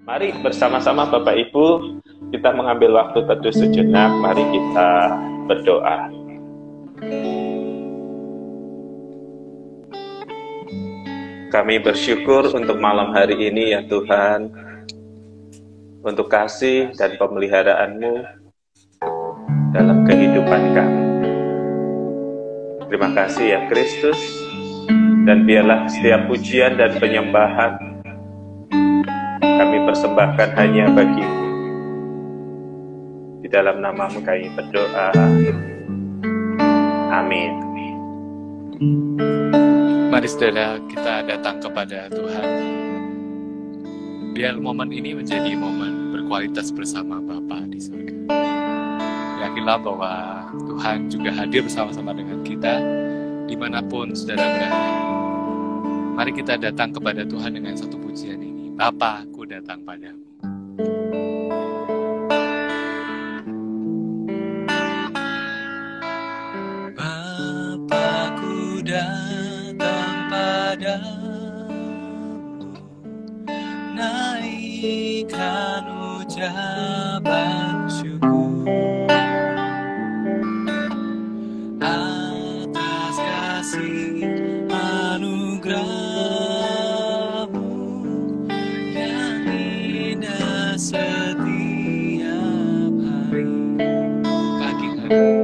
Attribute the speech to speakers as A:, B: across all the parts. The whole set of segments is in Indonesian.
A: Mari bersama-sama Bapak Ibu kita mengambil waktu teduh sejenak. Mari kita berdoa. Kami bersyukur untuk malam hari ini ya Tuhan, untuk kasih dan pemeliharaan-Mu dalam kehidupan kami. Terima kasih ya Kristus, dan biarlah setiap pujian dan penyembahan kami persembahkan hanya bagi-Mu. Di dalam nama-Mu kami berdoa. Amin.
B: Mari saudara, kita datang kepada Tuhan. Biar momen ini menjadi momen berkualitas bersama Bapa di surga. Yakinlah bahwa Tuhan juga hadir bersama-sama dengan kita dimanapun saudara berada. Mari kita datang kepada Tuhan dengan satu pujian ini. Bapa, aku datang padamu. Bapa, aku datang padamu, naikkan ucapan syukur atas kasih anugerah-Mu yang indah setiap hari. Pagi hari,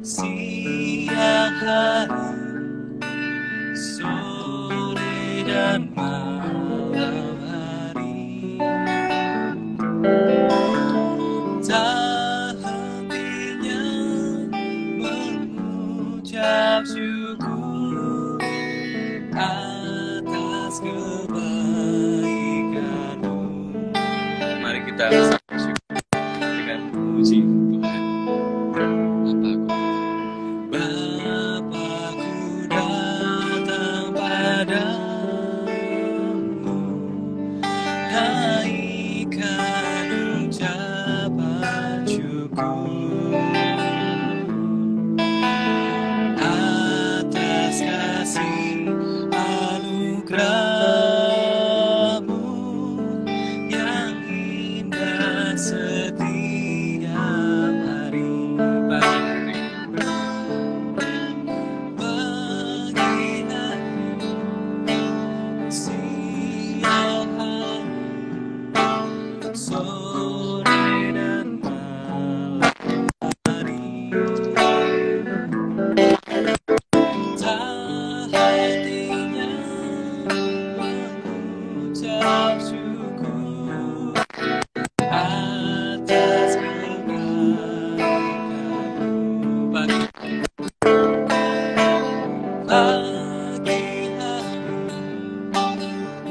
B: siang hari, sore dan malam hari, tak hentinya mengucap syukur atas kebaikan-Mu. Mari kita bersyukur dengan puji Tuhan. Bapa-Ku datang padamu, naikkan ucapan syukur atas kasih anugerah-Mu yang indah setiap hari. Pagi hari, siang hari, sore dan malam hari, tak hentinya mengucap syukur atas kebaikan-Mu. Pagi hari,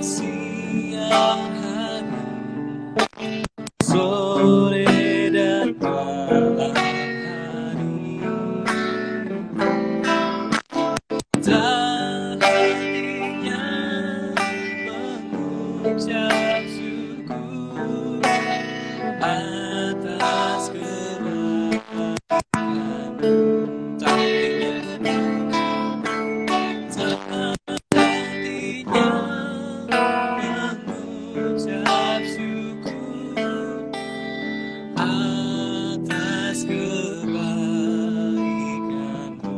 B: siang hari, sore dan malam hari, tak hentinya mengucap syukur atas kebaikan-Mu. Tak hentinya mengucap syukur atas kebaikan-Mu.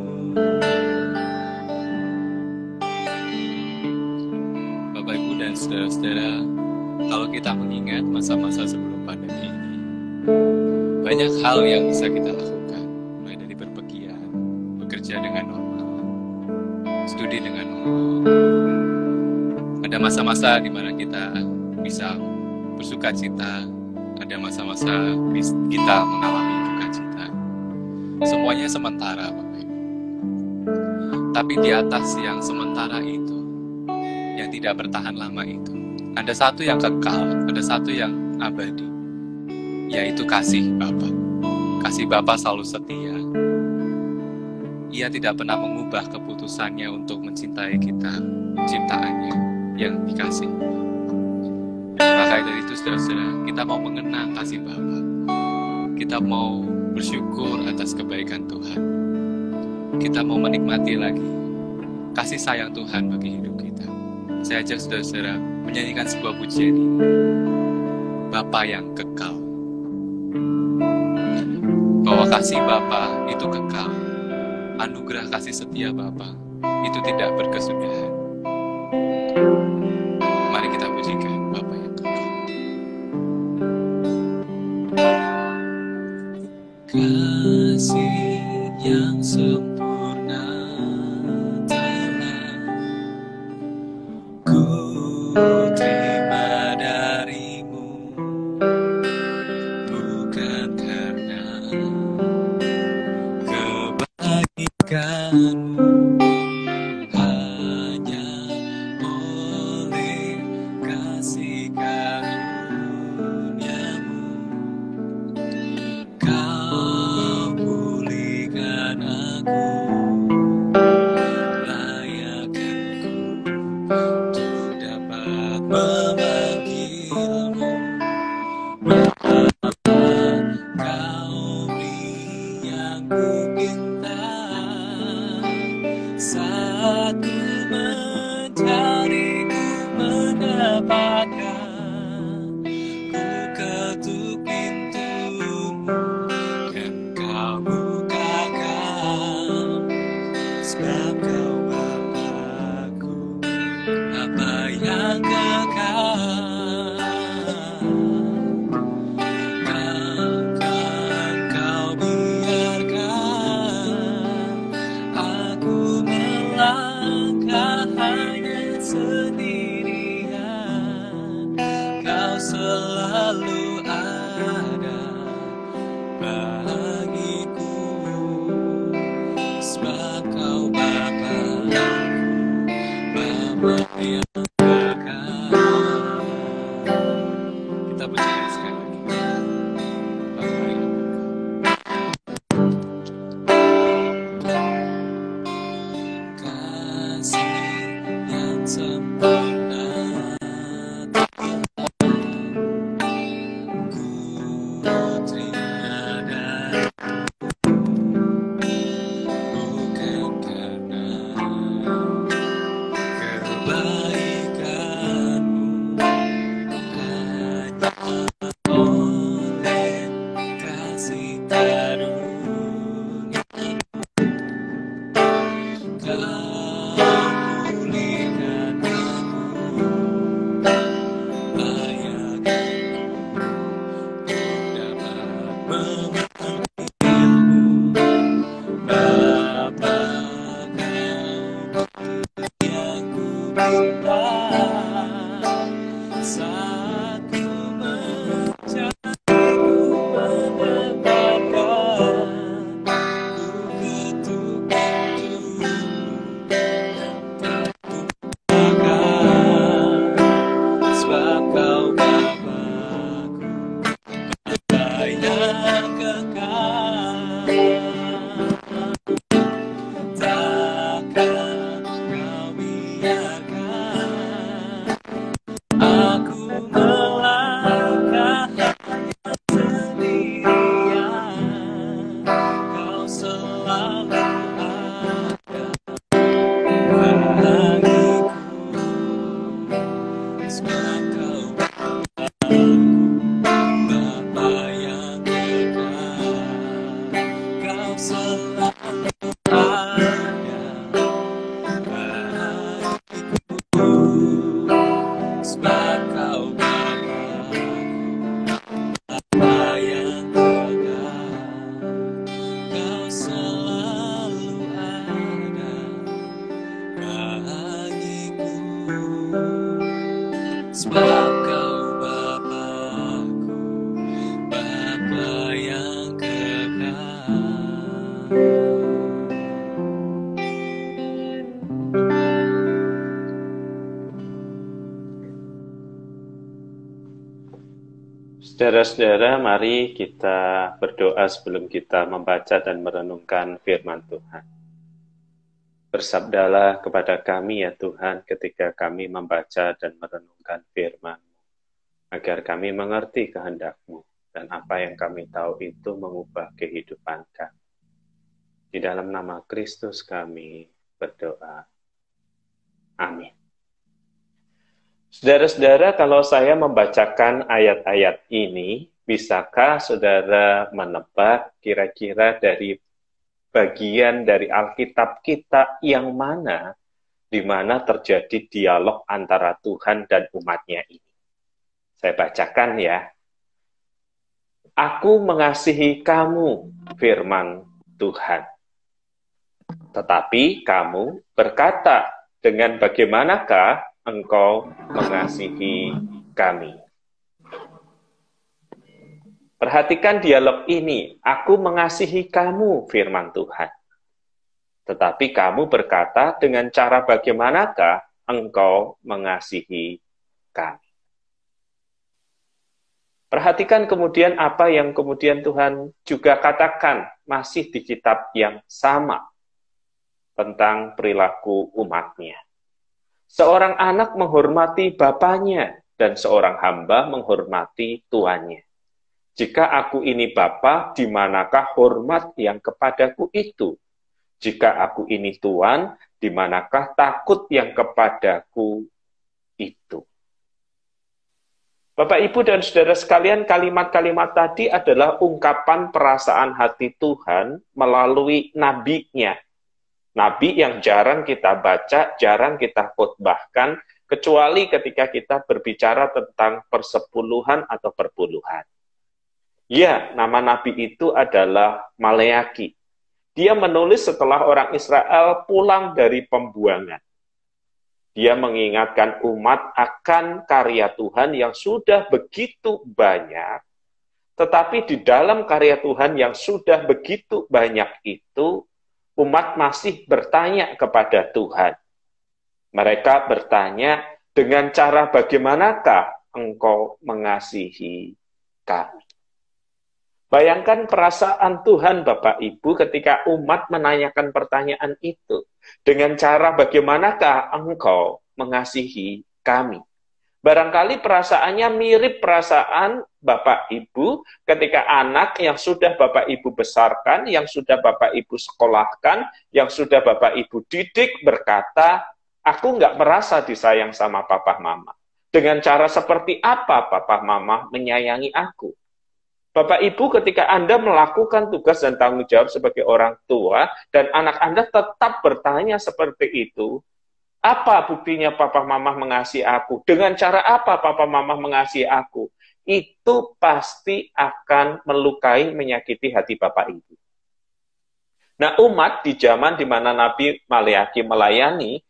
B: Bapak Ibu dan saudara-saudara, kalau kita mengingat masa-masa sebelum pandemi ini, banyak hal yang bisa kita lakukan, mulai dari berpergian, bekerja dengan normal, studi dengan normal. Ada masa-masa di mana kita bisa bersuka cita, ada masa-masa kita mengalami duka cita. Semuanya sementara, Bapak Ibu. Tapi di atas yang sementara itu, yang tidak bertahan lama itu, ada satu yang kekal, ada satu yang abadi, yaitu kasih Bapa. Kasih Bapa selalu setia. Ia tidak pernah mengubah keputusannya untuk mencintai kita, ciptaannya yang dikasih. Maka dari itu saudara-saudara, kita mau mengenang kasih Bapa. Kita mau bersyukur atas kebaikan Tuhan. Kita mau menikmati lagi kasih sayang Tuhan bagi hidup kita. Saya ajak saudara-saudara menyanyikan sebuah pujian ini. Bapa yang kekal. Bahwa kasih Bapa itu kekal. Anugerah kasih setia Bapa itu tidak berkesudahan. Mari kita pujikan Bapa yang kekal. Kasih yang sempurna telah ku terima darimu, bukan karena kebaikanmu, hanya oleh kasih karuniamu kau pulihkan aku, layakkanku untuk dapat memanggilmu. Bapa, kau beri yang ku minta, saat ku mencari ku mendapatkan, ku ketuk pintumu dan kau bukakan, sebab kau Bapakku, Bapa yang kekal. Takkan kau biarkan aku melangkah hanya sendirian. Kau selalu ada bagiku, sebab kau Bapakku, Bapa yang kekal. Kita pujikan sekali lagi. Bapa yang kasih yang sempurna ku terima darimu, bukan karena kebaikanmu, hanya oleh kasih karunia kau pulihkan aku, layakkanku dapat memanggilmu. Bapa, kau beri yang ku minta, saat ku mencari ku mendapatkan, ku ketuk pintumu dan kau bukakan, sebab kau Bapakku, Bapa yang kekal. Takkan kau biarkan aku melangkah sendirian. Kau selalu ada bagiku, sebab kau Bapakku, Bapa yang kekal. Kau selalu ada bagiku, sebab kau Bapakku, Bapa yang kekal. Kau selalu ada bagiku, sebab kau Bapakku, Bapa yang kekal.
A: Saudara-saudara, mari kita berdoa sebelum kita membaca dan merenungkan firman Tuhan. Bersabdalah kepada kami ya Tuhan ketika kami membaca dan merenungkan firman-Mu, agar kami mengerti kehendak-Mu, dan apa yang kami tahu itu mengubah kehidupan kami. Di dalam nama Kristus kami berdoa. Amin. Saudara-saudara, kalau saya membacakan ayat-ayat ini, bisakah saudara menebak kira-kira dari bagian dari Alkitab kita yang mana di mana terjadi dialog antara Tuhan dan umatnya ini? Saya bacakan ya. Aku mengasihi kamu, firman Tuhan. Tetapi kamu berkata, dengan bagaimanakah engkau mengasihi kami? Perhatikan dialog ini. Aku mengasihi kamu, firman Tuhan. Tetapi kamu berkata, dengan cara bagaimanakah engkau mengasihi kami? Perhatikan kemudian apa yang kemudian Tuhan juga katakan masih di kitab yang sama tentang perilaku umatnya. Seorang anak menghormati bapaknya dan seorang hamba menghormati tuannya. Jika aku ini bapa, di manakah hormat yang kepadaku itu? Jika aku ini tuan, di manakah takut yang kepadaku itu? Bapak, Ibu, dan saudara sekalian, kalimat-kalimat tadi adalah ungkapan perasaan hati Tuhan melalui nabinya. Nabi yang jarang kita baca, jarang kita khotbahkan, kecuali ketika kita berbicara tentang persepuluhan atau perpuluhan. Ya, nama nabi itu adalah Maleaki. Dia menulis setelah orang Israel pulang dari pembuangan. Dia mengingatkan umat akan karya Tuhan yang sudah begitu banyak, tetapi di dalam karya Tuhan yang sudah begitu banyak itu, umat masih bertanya kepada Tuhan. Mereka bertanya, dengan cara bagaimanakah engkau mengasihi kami? Bayangkan perasaan Tuhan, Bapak Ibu, ketika umat menanyakan pertanyaan itu. Dengan cara bagaimanakah engkau mengasihi kami? Barangkali perasaannya mirip perasaan Bapak Ibu ketika anak yang sudah Bapak Ibu besarkan, yang sudah Bapak Ibu sekolahkan, yang sudah Bapak Ibu didik berkata, aku nggak merasa disayang sama papa mama. Dengan cara seperti apa papa mama menyayangi aku? Bapak Ibu, ketika Anda melakukan tugas dan tanggung jawab sebagai orang tua, dan anak Anda tetap bertanya seperti itu, apa buktinya papa mama mengasihi aku? Dengan cara apa papa mama mengasihi aku? Itu pasti akan melukai, menyakiti hati Bapak Ibu. Nah, umat di zaman di mana Nabi Maleaki melayani,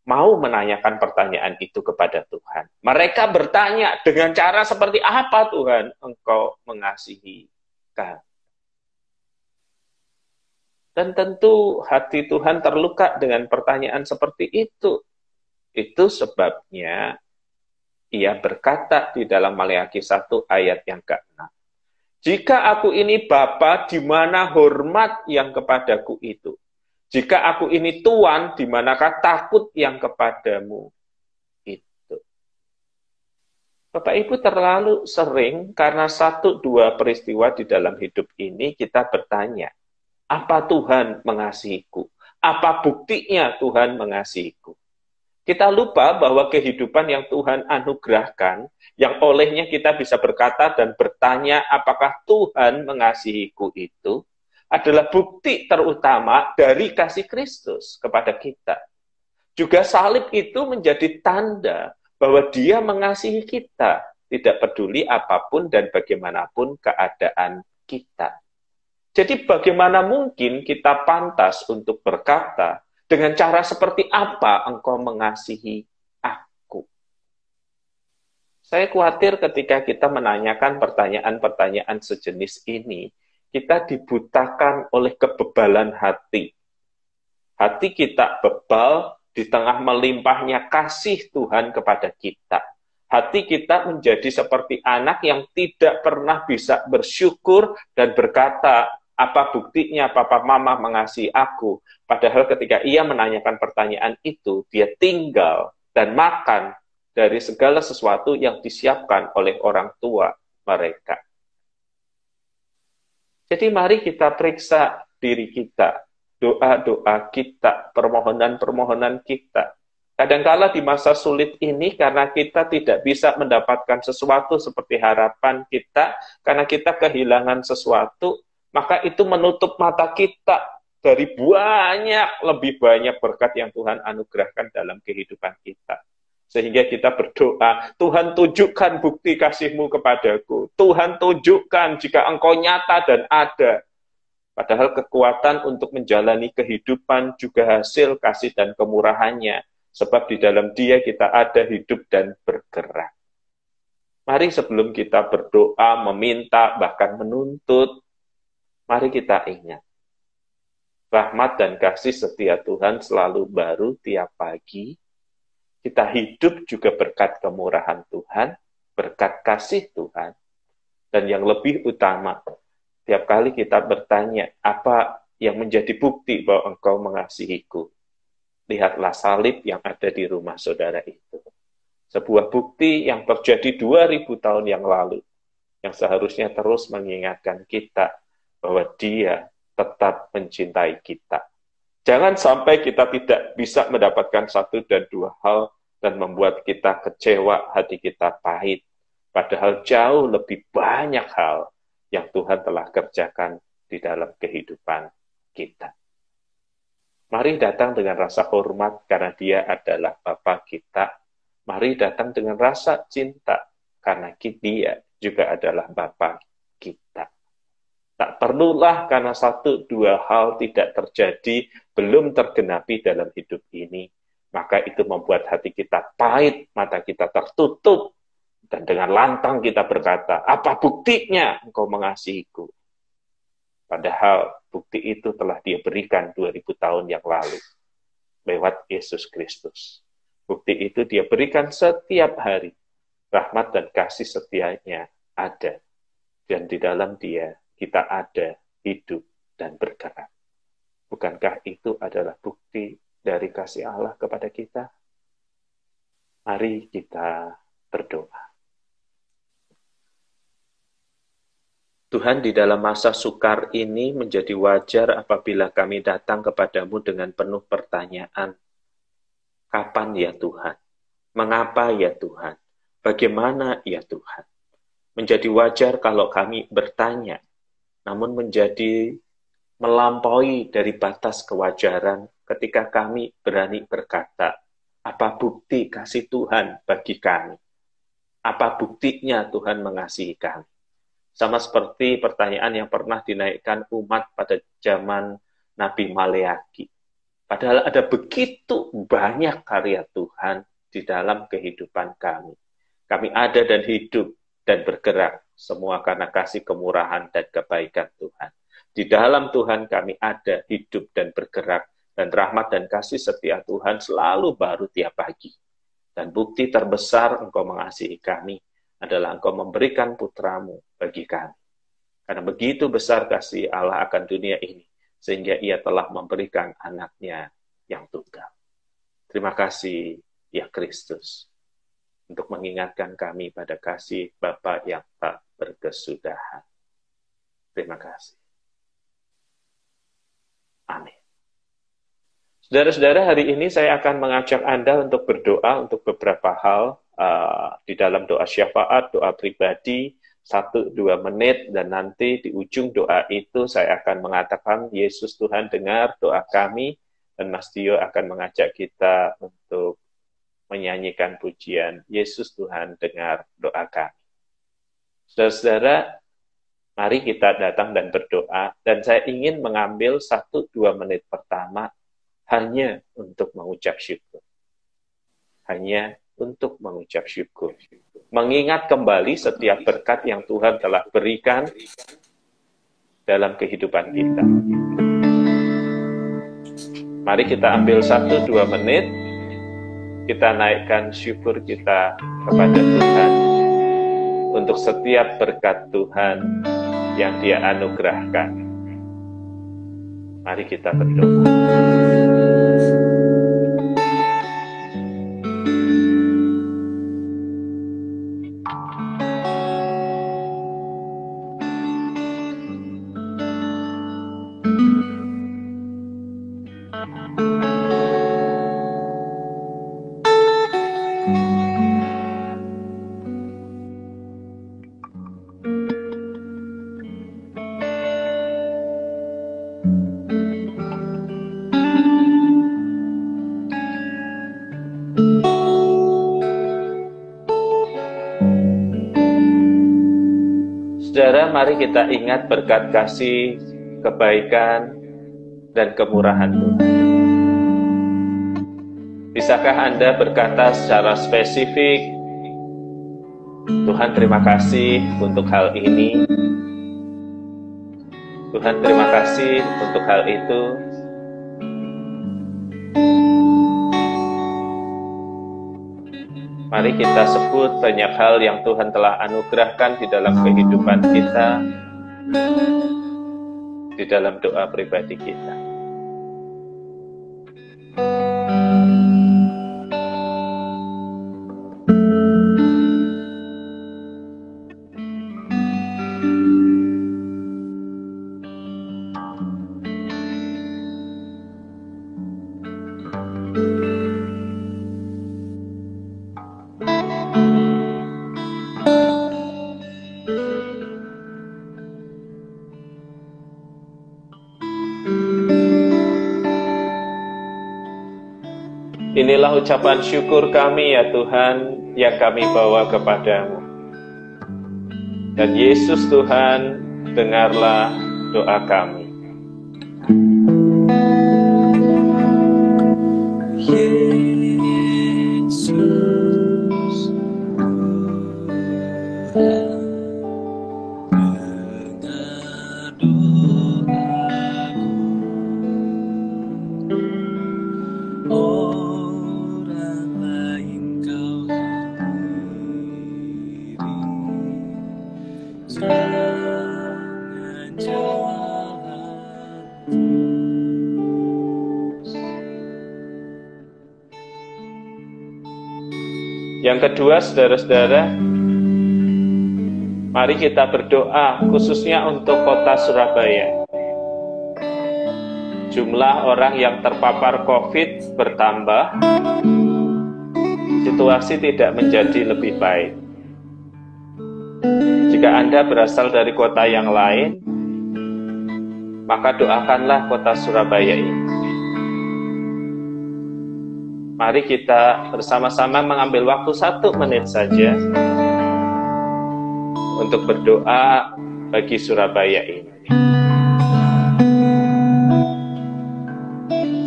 A: mau menanyakan pertanyaan itu kepada Tuhan. Mereka bertanya, dengan cara seperti apa Tuhan engkau mengasihi kami? Dan tentu hati Tuhan terluka dengan pertanyaan seperti itu. Itu sebabnya ia berkata di dalam Maleaki 1 ayat yang ke-6. Jika aku ini Bapa, di mana hormat yang kepadaku itu? Jika aku ini Tuan, di manakah takut yang kepadamu itu? Bapak Ibu, terlalu sering karena 1-2 peristiwa di dalam hidup ini kita bertanya, apa Tuhan mengasihiku? Apa buktinya Tuhan mengasihiku? Kita lupa bahwa kehidupan yang Tuhan anugerahkan, yang olehnya kita bisa berkata dan bertanya apakah Tuhan mengasihiku itu, adalah bukti terutama dari kasih Kristus kepada kita. Juga salib itu menjadi tanda bahwa Dia mengasihi kita, tidak peduli apapun dan bagaimanapun keadaan kita. Jadi bagaimana mungkin kita pantas untuk berkata, dengan cara seperti apa engkau mengasihi aku? Saya khawatir ketika kita menanyakan pertanyaan-pertanyaan sejenis ini, kita dibutakan oleh kebebalan hati. Hati kita bebal di tengah melimpahnya kasih Tuhan kepada kita. Hati kita menjadi seperti anak yang tidak pernah bisa bersyukur dan berkata, apa buktinya papa mama mengasihi aku? Padahal ketika ia menanyakan pertanyaan itu, dia tinggal dan makan dari segala sesuatu yang disiapkan oleh orang tua mereka. Jadi mari kita periksa diri kita, doa-doa kita, permohonan-permohonan kita. Kadangkala di masa sulit ini karena kita tidak bisa mendapatkan sesuatu seperti harapan kita, karena kita kehilangan sesuatu, maka itu menutup mata kita dari lebih banyak berkat yang Tuhan anugerahkan dalam kehidupan kita. Sehingga kita berdoa, Tuhan tunjukkan bukti kasih-Mu kepadaku. Tuhan tunjukkan jika Engkau nyata dan ada. Padahal kekuatan untuk menjalani kehidupan juga hasil kasih dan kemurahannya. Sebab di dalam Dia kita ada, hidup, dan bergerak. Mari sebelum kita berdoa, meminta, bahkan menuntut, mari kita ingat. Rahmat dan kasih setia Tuhan selalu baru tiap pagi. Kita hidup juga berkat kemurahan Tuhan, berkat kasih Tuhan. Dan yang lebih utama, tiap kali kita bertanya, apa yang menjadi bukti bahwa Engkau mengasihiku? Lihatlah salib yang ada di rumah saudara itu. Sebuah bukti yang terjadi 2000 tahun yang lalu, yang seharusnya terus mengingatkan kita bahwa Dia tetap mencintai kita. Jangan sampai kita tidak bisa mendapatkan satu dan dua hal dan membuat kita kecewa, hati kita pahit. Padahal jauh lebih banyak hal yang Tuhan telah kerjakan di dalam kehidupan kita. Mari datang dengan rasa hormat karena Dia adalah Bapa kita. Mari datang dengan rasa cinta karena Dia juga adalah Bapa kita. Tak perlulah karena satu dua hal tidak terjadi, belum tergenapi dalam hidup ini, maka itu membuat hati kita pahit, mata kita tertutup, dan dengan lantang kita berkata, apa buktinya Engkau mengasihiku? Padahal bukti itu telah Dia berikan 2000 tahun yang lalu lewat Yesus Kristus. Bukti itu Dia berikan setiap hari. Rahmat dan kasih setianya ada. Dan di dalam Dia kita ada, hidup, dan bergerak. Bukankah itu adalah bukti dari kasih Allah kepada kita? Mari kita berdoa. Tuhan, di dalam masa sukar ini menjadi wajar apabila kami datang kepadamu dengan penuh pertanyaan. Kapan ya Tuhan? Mengapa ya Tuhan? Bagaimana ya Tuhan? Menjadi wajar kalau kami bertanya, namun menjadi melampaui dari batas kewajaran ketika kami berani berkata, apa bukti kasih Tuhan bagi kami? Apa buktinya Tuhan mengasihi kami? Sama seperti pertanyaan yang pernah dinaikkan umat pada zaman Nabi Maleaki. Padahal ada begitu banyak karya Tuhan di dalam kehidupan kami. Kami ada dan hidup dan bergerak, semua karena kasih kemurahan dan kebaikan Tuhan. Di dalam Tuhan kami ada, hidup dan bergerak, dan rahmat dan kasih setia Tuhan selalu baru tiap pagi. Dan bukti terbesar Engkau mengasihi kami adalah Engkau memberikan putramu bagi kami. Karena begitu besar kasih Allah akan dunia ini, sehingga Ia telah memberikan anaknya yang tunggal. Terima kasih, ya Kristus, untuk mengingatkan kami pada kasih Bapa yang tak berkesudahan. Terima kasih. Amin. Saudara-saudara, hari ini saya akan mengajak Anda untuk berdoa untuk beberapa hal di dalam doa syafaat, doa pribadi, 1-2 menit, dan nanti di ujung doa itu saya akan mengatakan, Yesus Tuhan dengar doa kami, dan Mas Dio akan mengajak kita untuk menyanyikan pujian, Yesus Tuhan dengar doa kami. Saudara-saudara, mari kita datang dan berdoa, dan saya ingin mengambil 1-2 menit pertama hanya untuk mengucap syukur. Hanya untuk mengucap syukur. Mengingat kembali setiap berkat yang Tuhan telah berikan dalam kehidupan kita. Mari kita ambil 1-2 menit, kita naikkan syukur kita kepada Tuhan untuk setiap berkat Tuhan yang Dia anugerahkan. Mari kita berdoa. Saudara, mari kita ingat berkat kasih, kebaikan, dan kemurahan Tuhan. Bisakah Anda berkata secara spesifik, Tuhan terima kasih untuk hal ini, Tuhan terima kasih untuk hal itu. Mari kita sebut banyak hal yang Tuhan telah anugerahkan di dalam kehidupan kita, di dalam doa pribadi kita. Inilah ucapan syukur kami ya Tuhan yang kami bawa kepadamu. Dan Yesus Tuhan, dengarlah doa kami.
B: Yesus, dengar doaku. Orang lain kau hampiri, jangan jalan terus.
A: Yang kedua, saudara-saudara, mari kita berdoa khususnya untuk kota Surabaya. Jumlah orang yang terpapar COVID bertambah, situasi tidak menjadi lebih baik. Jika Anda berasal dari kota yang lain, maka doakanlah kota Surabaya ini. Mari kita bersama-sama mengambil waktu 1 menit saja untuk berdoa bagi Surabaya ini.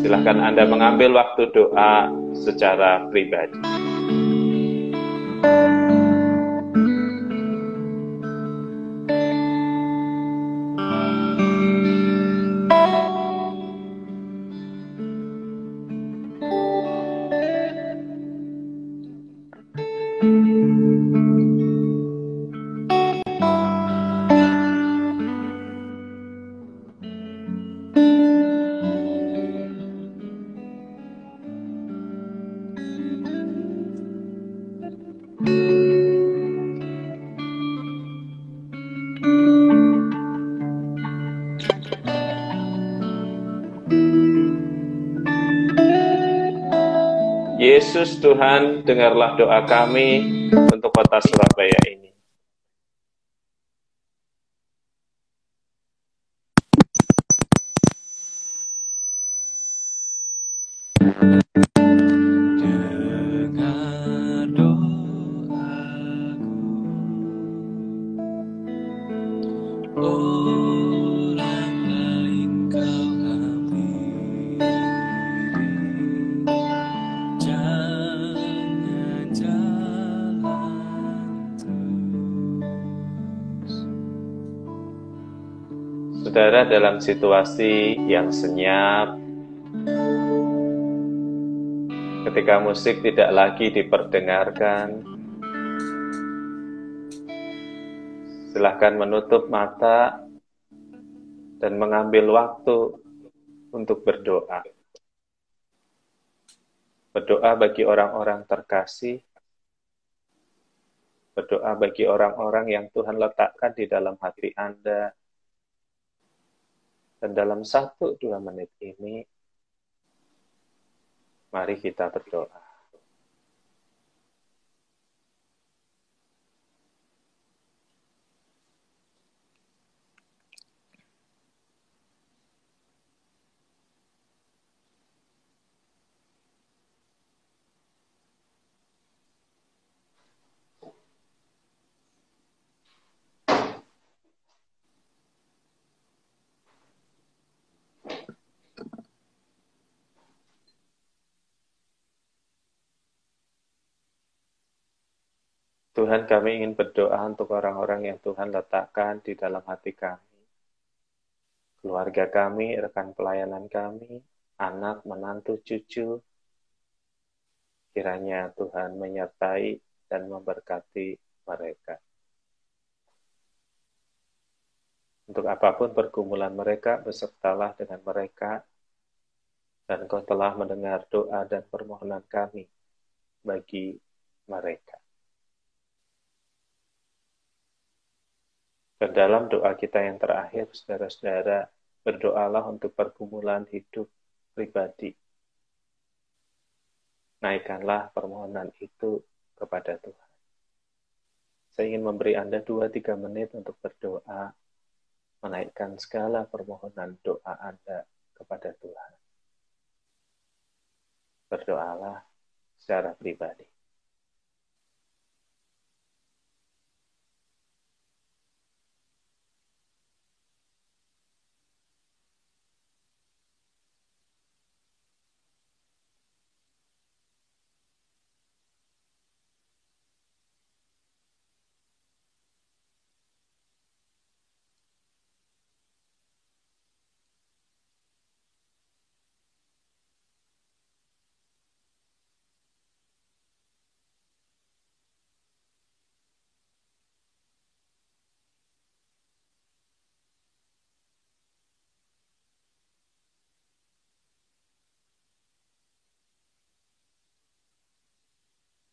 A: Silahkan Anda mengambil waktu doa secara pribadi. Yesus Tuhan, dengarlah doa kami untuk kota Surabaya ini.
B: Dengar doaku, orang lain kau hampiri, jangan jalan terus.
A: Saudara, dalam situasi yang senyap, ketika musik tidak lagi diperdengarkan, silahkan menutup mata dan mengambil waktu untuk berdoa. Berdoa bagi orang-orang terkasih, berdoa bagi orang-orang yang Tuhan letakkan di dalam hati Anda. Dan dalam 1-2 menit ini, mari kita berdoa. Tuhan, kami ingin berdoa untuk orang-orang yang Tuhan letakkan di dalam hati kami. Keluarga kami, rekan pelayanan kami, anak, menantu, cucu. Kiranya Tuhan menyertai dan memberkati mereka. Untuk apapun pergumulan mereka, besertalah dengan mereka, dan Engkau telah mendengar doa dan permohonan kami bagi mereka. Dan dalam doa kita yang terakhir, saudara-saudara, berdoalah untuk pergumulan hidup pribadi. Naikkanlah permohonan itu kepada Tuhan. Saya ingin memberi Anda 2-3 menit untuk berdoa, menaikkan segala permohonan doa Anda kepada Tuhan. Berdoalah secara pribadi.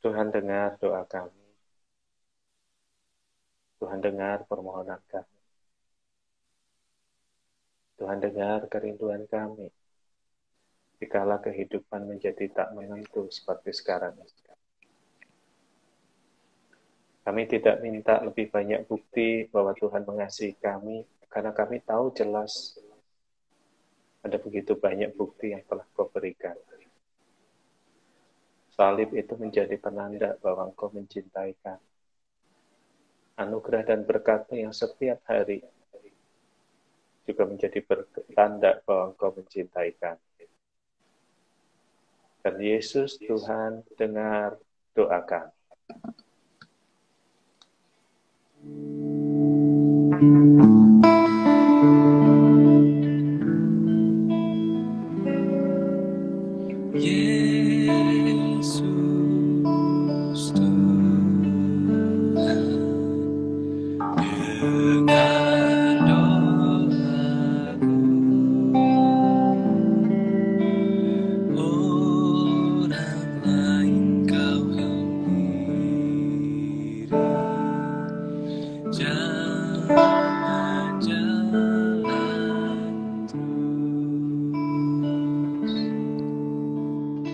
A: Tuhan dengar doa kami. Tuhan dengar permohonan kami. Tuhan dengar kerinduan kami. Dikala kehidupan menjadi tak menentu seperti sekarang. Kami tidak minta lebih banyak bukti bahwa Tuhan mengasihi kami, karena kami tahu jelas ada begitu banyak bukti yang telah Kau berikan. Salib itu menjadi penanda bahwa Engkau mencintai kami. Anugerah dan berkat-Mu yang setiap hari juga menjadi pertanda bahwa Engkau mencintai kami. Dan Yesus Tuhan dengar doa kami.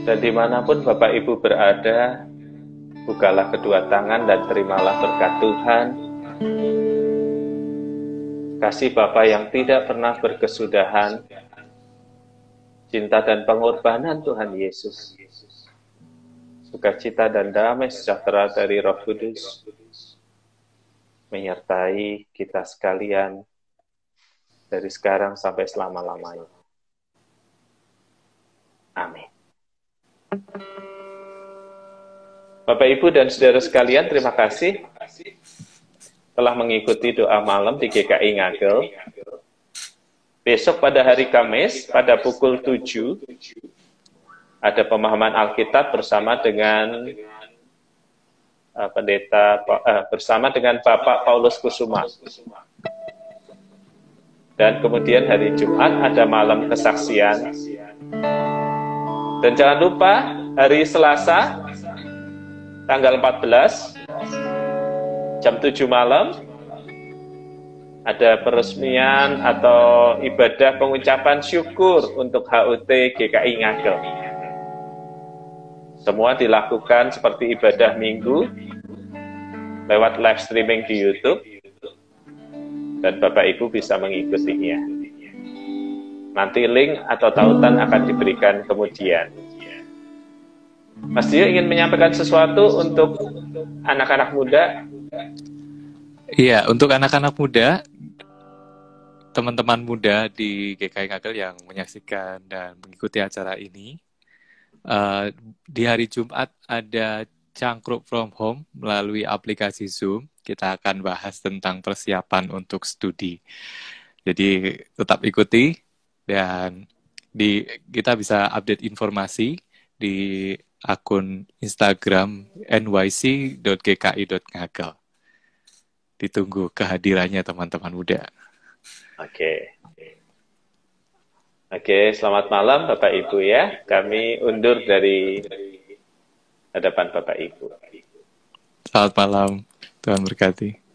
A: Dan dimanapun Bapak Ibu berada, bukalah kedua tangan dan terimalah berkat Tuhan. Kasih Bapa yang tidak pernah berkesudahan, cinta dan pengorbanan Tuhan Yesus, sukacita dan damai sejahtera dari Roh Kudus, menyertai kita sekalian dari sekarang sampai selama-lamanya. Amin. Bapak, Ibu, dan saudara sekalian, terima kasih telah mengikuti doa malam di GKI Ngagel. Besok pada hari Kamis, pada pukul 7, ada pemahaman Alkitab bersama dengan bersama dengan Bapak Paulus Kusuma. Dan kemudian hari Jumat ada malam kesaksian. Dan jangan lupa hari Selasa tanggal 14 jam 7 malam ada peresmian atau ibadah pengucapan syukur untuk HUT GKI Ngagel. Semua dilakukan seperti ibadah minggu lewat live streaming di YouTube, dan Bapak Ibu bisa mengikutinya. Nanti link atau tautan akan diberikan kemudian. Mas Dio ingin menyampaikan sesuatu untuk anak-anak muda?
B: Iya, untuk anak-anak muda, teman-teman muda di GKI Ngagel yang menyaksikan dan mengikuti acara ini, di hari Jumat ada Cangkruk from Home melalui aplikasi Zoom. Kita akan bahas tentang persiapan untuk studi. Jadi tetap ikuti dan kita bisa update informasi di akun Instagram nyc.gki.ngagel. Ditunggu kehadirannya teman-teman muda.
A: Oke. Oke, selamat malam Bapak Ibu ya. Kami undur dari hadapan Bapak Ibu.
B: Selamat malam, Tuhan berkati.